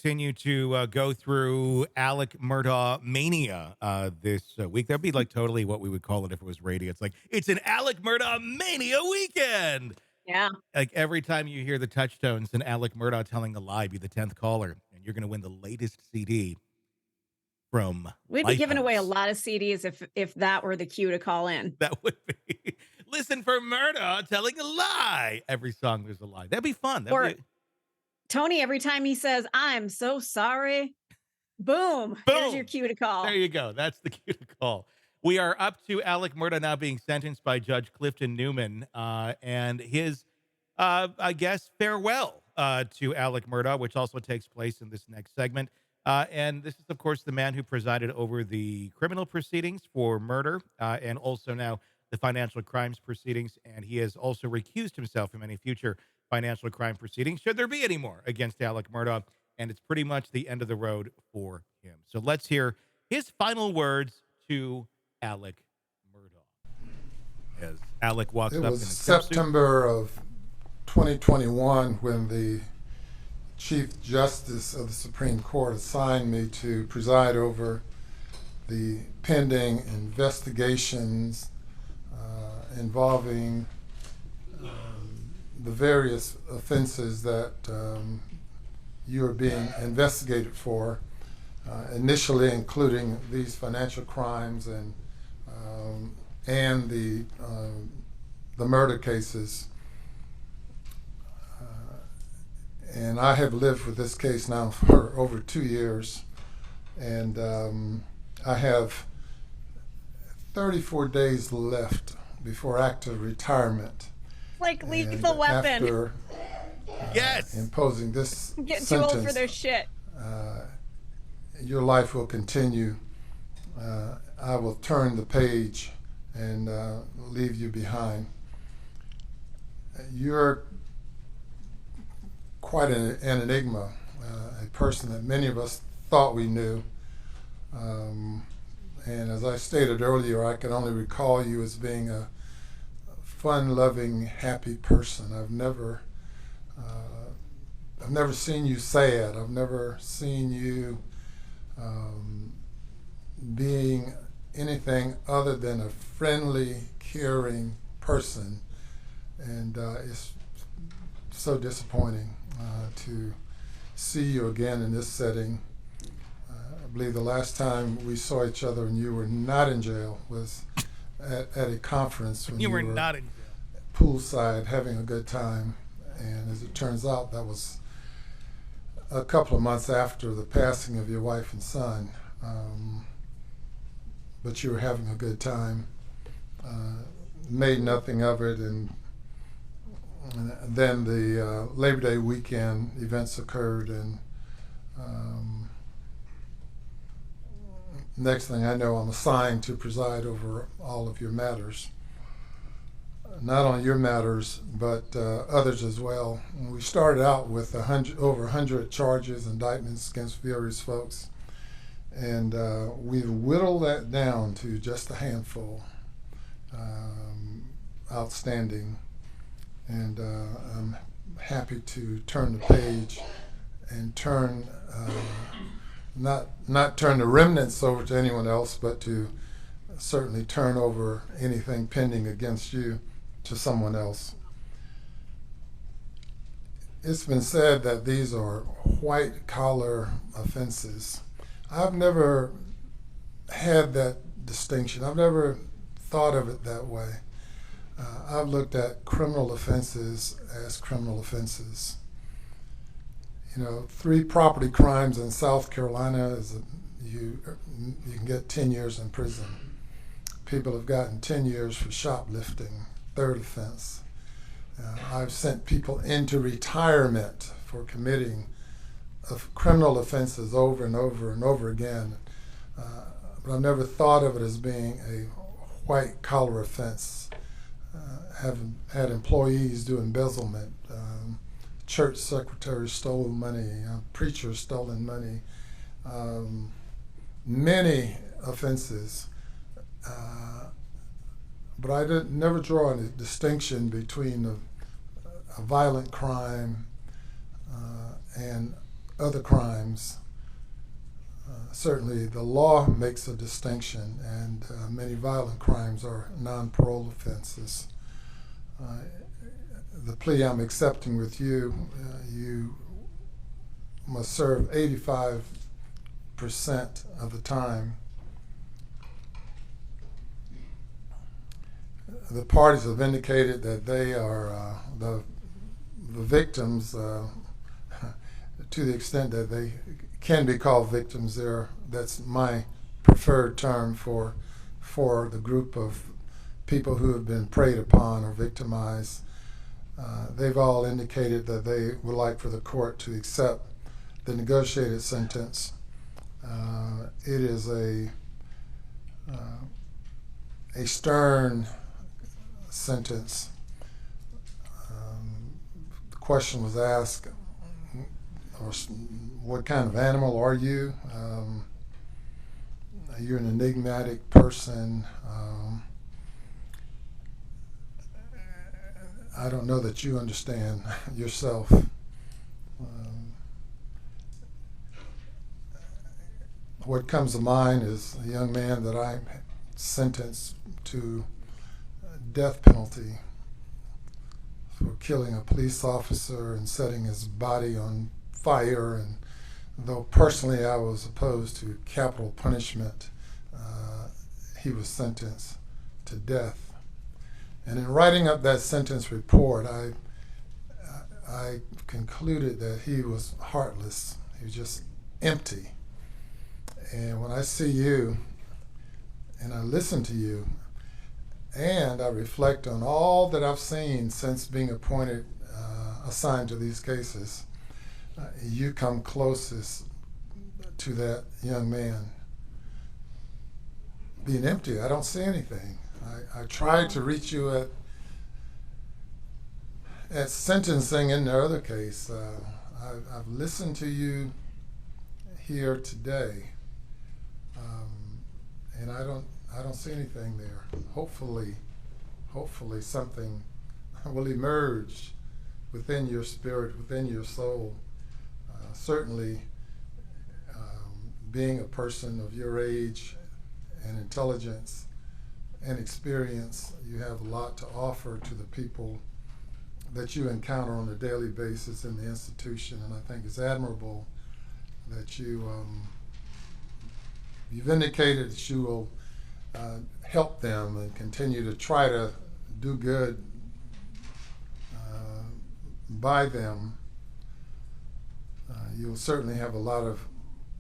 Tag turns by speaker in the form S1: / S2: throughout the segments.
S1: continue to go through Alex Murdaugh mania this week. That'd be like totally what we would call it if it was radio. It's like, it's an Alex Murdaugh mania weekend.
S2: Yeah.
S1: Like every time you hear the touchtones and Alex Murdaugh telling a lie, be the 10th caller, and you're going to win the latest CD from
S2: We'd be giving away a
S1: Lifehouse.
S2: lot of CDs if that were the cue to call in.
S1: That would be. Listen for Murdaugh telling a lie. Every song there's a lie. That'd be fun.
S2: Or
S1: That'd be,
S2: Tony, every time he says, "I'm so sorry," boom, here's your
S1: boom.
S2: cue to call.
S1: There you go. That's the cue to call. We are up to Alex Murdaugh now being sentenced by Judge Clifton Newman and his, I guess, farewell to Alex Murdaugh, which also takes place in this next segment. And this is, of course, the man who presided over the criminal proceedings for murder and also now the financial crimes proceedings. And he has also recused himself from any future financial crime proceedings, should there be any more, against Alex Murdaugh. And it's pretty much the end of the road for him. So let's hear his final words to Alex Murdaugh as Alex walks
S3: It
S1: up in
S3: was
S1: his jumpsuit.
S3: September of 2021 when the Chief Justice of the Supreme Court assigned me to preside over the pending investigations involving the various offenses that you are being investigated for, initially including these financial crimes and the murder cases. And I have lived with this case now for over 2 years, and I have 34 days left before active retirement.
S2: Like
S3: And
S2: Lethal Weapon.
S3: After
S1: Yes.
S3: imposing this
S2: I'm getting
S3: sentence,
S2: too old for this shit.
S3: your life will continue. I will turn the page and leave you behind. You're quite an enigma, a person that many of us thought we knew. And as I stated earlier, I can only recall you as being a fun-loving, happy person. I've never seen you sad. I've never seen you being anything other than a friendly, caring person. And it's so disappointing to see you again in this setting. I believe the last time we saw each other and you were not in jail was at a conference when
S1: You were not in jail.
S3: poolside having a good time. And as it turns out, that was a couple of months after the passing of your wife and son. But you were having a good time. Made nothing of it, and then the Labor Day weekend events occurred, and next thing I know, I'm assigned to preside over all of your matters. Not only your matters, but others as well. And we started out with over 100 charges, indictments against various folks, and we've whittled that down to just a handful. Outstanding, and I'm happy to turn the page and turn not turn the remnants over to anyone else, but to certainly turn over anything pending against you to someone else. It's been said that these are white-collar offenses. I've never had that distinction. I've never thought of it that way. I've looked at criminal offenses as criminal offenses. 3 property crimes in South Carolina you can get 10 years in prison. People have gotten 10 years for shoplifting, 3rd offense. I've sent people into retirement for committing criminal offenses over and over and over again. But I've never thought of it as being a white-collar offense. Having had employees do embezzlement, church secretaries stole money, preachers stolen money, many offenses. But I never draw a distinction between a violent crime and other crimes. Certainly the law makes a distinction, and many violent crimes are non-parole offenses. The plea I'm accepting with you, you must serve 85% of the time. The parties have indicated that they are the victims, to the extent that they can be called victims. That's my preferred term for the group of people who have been preyed upon or victimized. They've all indicated that they would like for the court to accept the negotiated sentence. It is a stern sentence. The question was asked, or what kind of animal are you? You're an enigmatic person. I don't know that you understand yourself. What comes to mind is a young man that I sentenced to death penalty for killing a police officer and setting his body on fire. And though personally I was opposed to capital punishment, he was sentenced to death. And in writing up that sentence report, I concluded that he was heartless. He was just empty. And when I see you and I listen to you and I reflect on all that I've seen since being appointed, assigned to these cases, you come closest to that young man. Being empty, I don't see anything. I tried to reach you at sentencing in the other case. I've listened to you here today, and I don't see anything there. Hopefully something will emerge within your spirit, within your soul. Certainly, being a person of your age and intelligence and experience, you have a lot to offer to the people that you encounter on a daily basis in the institution, and I think it's admirable that you've indicated that you will help them and continue to try to do good by them. You'll certainly have a lot of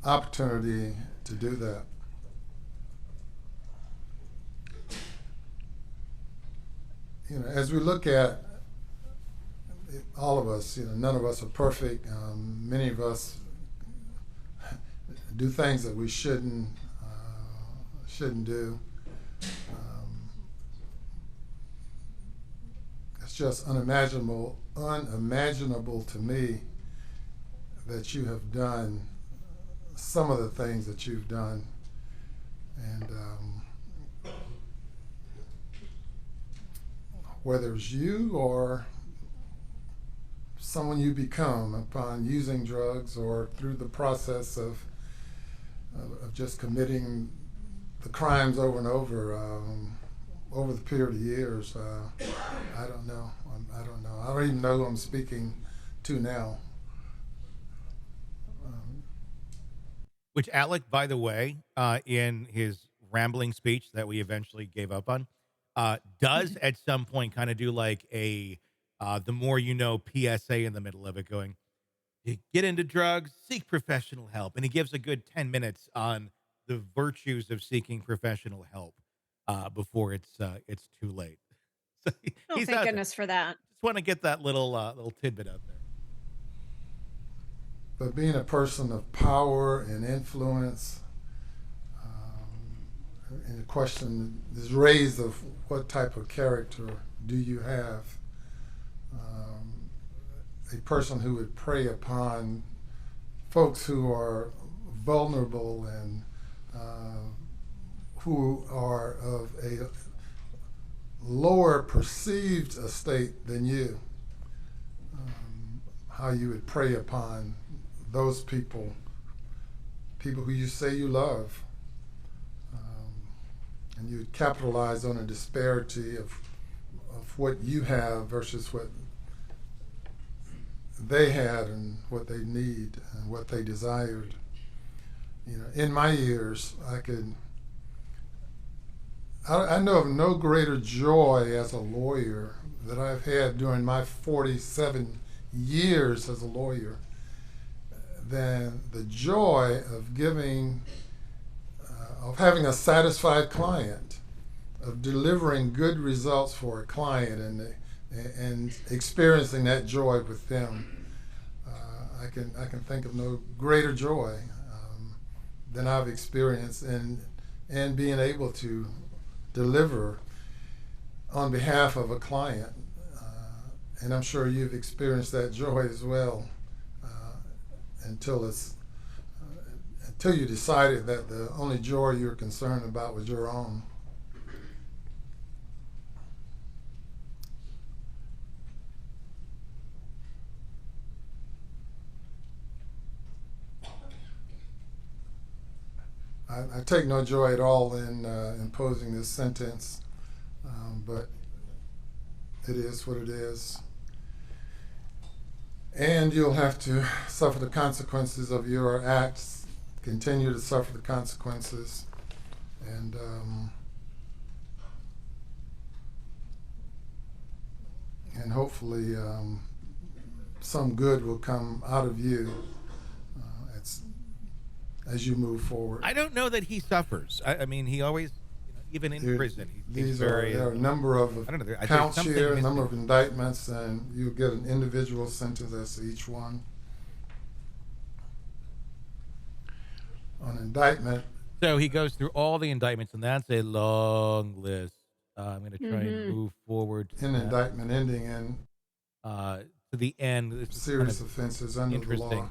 S3: opportunity to do that. You know, as we look at all of us, you know, none of us are perfect. Many of us do things that we shouldn't do. It's just unimaginable to me that you have done some of the things that you've done, and whether it's you or someone you become upon using drugs or through the process of just committing the crimes over and over the period of years. I don't know. I don't even know who I'm speaking to now.
S1: Which Alec, by the way, in his rambling speech that we eventually gave up on, does at some point kind of do like a the more you know PSA in the middle of it, going, "You get into drugs, seek professional help," and he gives a good 10 minutes on the virtues of seeking professional help before it's too late. So
S2: Oh,
S1: he's
S2: thank
S1: out there.
S2: goodness for that.
S1: Just want to get that little tidbit out there.
S3: But being a person of power and influence, and the question is raised of what type of character do you have? A person who would prey upon folks who are vulnerable and who are of a lower perceived estate than you, how you would prey upon those people, people who you say you love, and you capitalize on a disparity of what you have versus what they had and what they need and what they desired. You know, in my years, I know of no greater joy as a lawyer that I've had during my 47 years as a lawyer than the joy of of having a satisfied client, of delivering good results for a client and experiencing that joy with them. I can think of no greater joy than I've experienced and being able to deliver on behalf of a client. And I'm sure you've experienced that joy as well until you decided that the only joy you were concerned about was your own. I take no joy at all in imposing this sentence, but it is what it is. And you'll have to suffer the consequences of your acts, continue to suffer the consequences, and hopefully some good will come out of you as you move forward.
S1: I don't know that he suffers. I mean, he always, even in prison, he's very.
S3: There are a number of
S1: I don't know.
S3: counts here, a number of indictments, and you get an individual sentence as to each one. On indictment.
S1: So he goes through all the indictments, and that's a long list. I'm going to try and move forward.
S3: In indictment ending in
S1: to the end. This
S3: serious offenses under the law.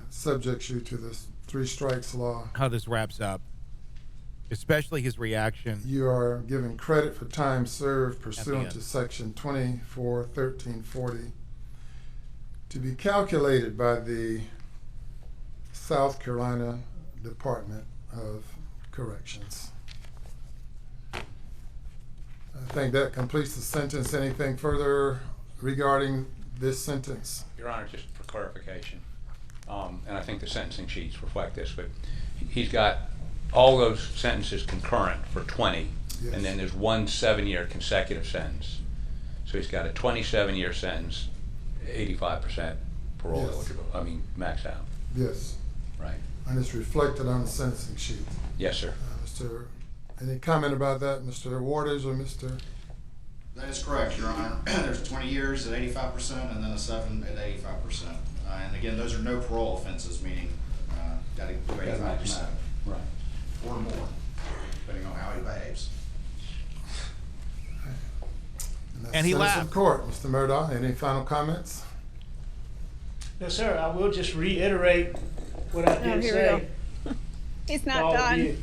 S3: Subjects you to the 3 strikes law.
S1: How this wraps up, especially his reaction.
S3: You are given credit for time served pursuant to section 241340 to be calculated by the South Carolina Department of Corrections. I think that completes the sentence. Anything further regarding this sentence?
S4: Your Honor, just for clarification, and I think the sentencing sheets reflect this, but he's got all those sentences concurrent for 20, yes. And then there's one 7-year consecutive sentence. So he's got a 27-year sentence, 85% parole eligible. I mean, maxed out.
S3: Yes.
S4: Right.
S3: And it's reflected on the sentencing sheet.
S4: Yes, sir.
S3: Any comment about that, Mr. Waters or Mr.?
S5: That is correct, Your Honor. There's 20 years at 85% and then a 7 at 85%. And again, those are no parole offenses, meaning got to do 85%.
S4: Right.
S5: Or more, depending on how he behaves.
S1: And he laughed.
S3: In court, Mr. Murdaugh, any final comments?
S6: No, sir. I will just reiterate what I did
S2: here
S6: say.
S2: we go. He's not
S6: All of
S2: done.
S6: you.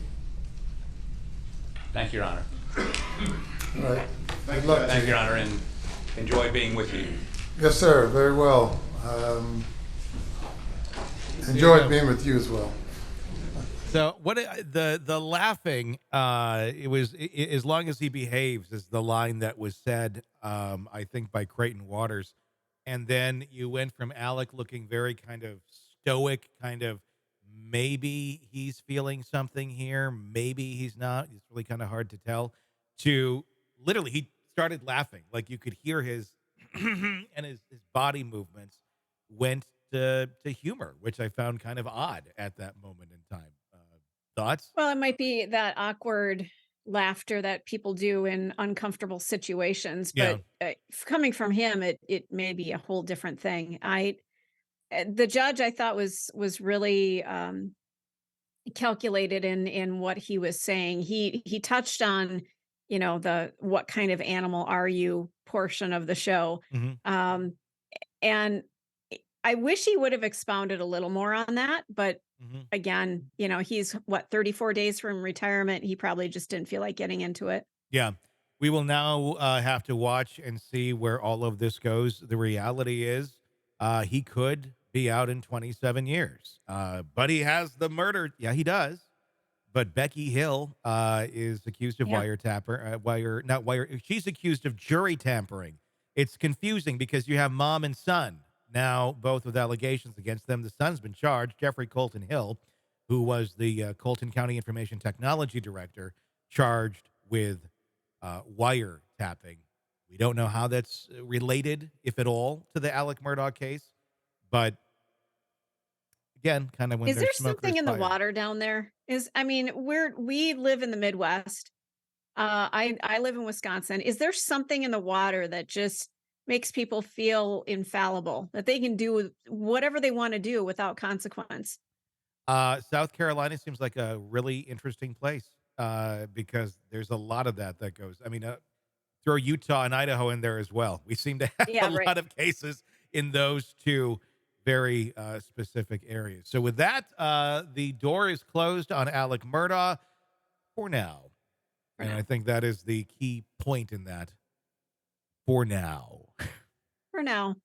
S4: Thank you, Your Honor.
S3: All right.
S5: Thank you,
S4: Thank you, Your Honor, and enjoy being with you.
S3: Yes, sir. Very well. Enjoyed being with you as well.
S1: So what the laughing? It was as long as he behaves is the line that was said. I think by Creighton Waters, and then you went from Alec looking very kind of stoic, kind of maybe he's feeling something here, maybe he's not. It's really kind of hard to tell. To literally, he started laughing, like you could hear his and his body movements went to humor, which I found kind of odd at that moment in time. Thoughts?
S2: Well, it might be that awkward laughter that people do in uncomfortable situations, but coming from him, it may be a whole different thing. The judge, I thought was really calculated in what he was saying. He touched on, the what kind of animal are you portion of the show, and I wish he would have expounded a little more on that, but again, he's 34 days from retirement. He probably just didn't feel like getting into it.
S1: Yeah. We will now have to watch and see where all of this goes. The reality is he could be out in 27 years. But he has the murder. Yeah, he does. But Becky Hill is accused of
S2: Yeah.
S1: she's accused of jury tampering. It's confusing because you have mom and son now, both with allegations against them. The son's been charged, Jeffrey Colton Hill, who was the Colton County Information Technology Director, charged with wiretapping. We don't know how that's related, if at all, to the Alex Murdaugh case. But again, kind of when
S2: Is there
S1: there's smoke,
S2: something
S1: there's
S2: in the
S1: fire.
S2: water down there? We live in the Midwest. I live in Wisconsin. Is there something in the water that just makes people feel infallible, that they can do whatever they want to do without consequence?
S1: South Carolina seems like a really interesting place because there's a lot of that goes. I mean, throw Utah and Idaho in there as well. We seem to have a
S2: Yeah, right.
S1: lot of cases in those two very specific areas. So with that, the door is closed on Alex Murdaugh for now.
S2: For
S1: And
S2: now.
S1: I think that is the key point in that for now.
S2: For now.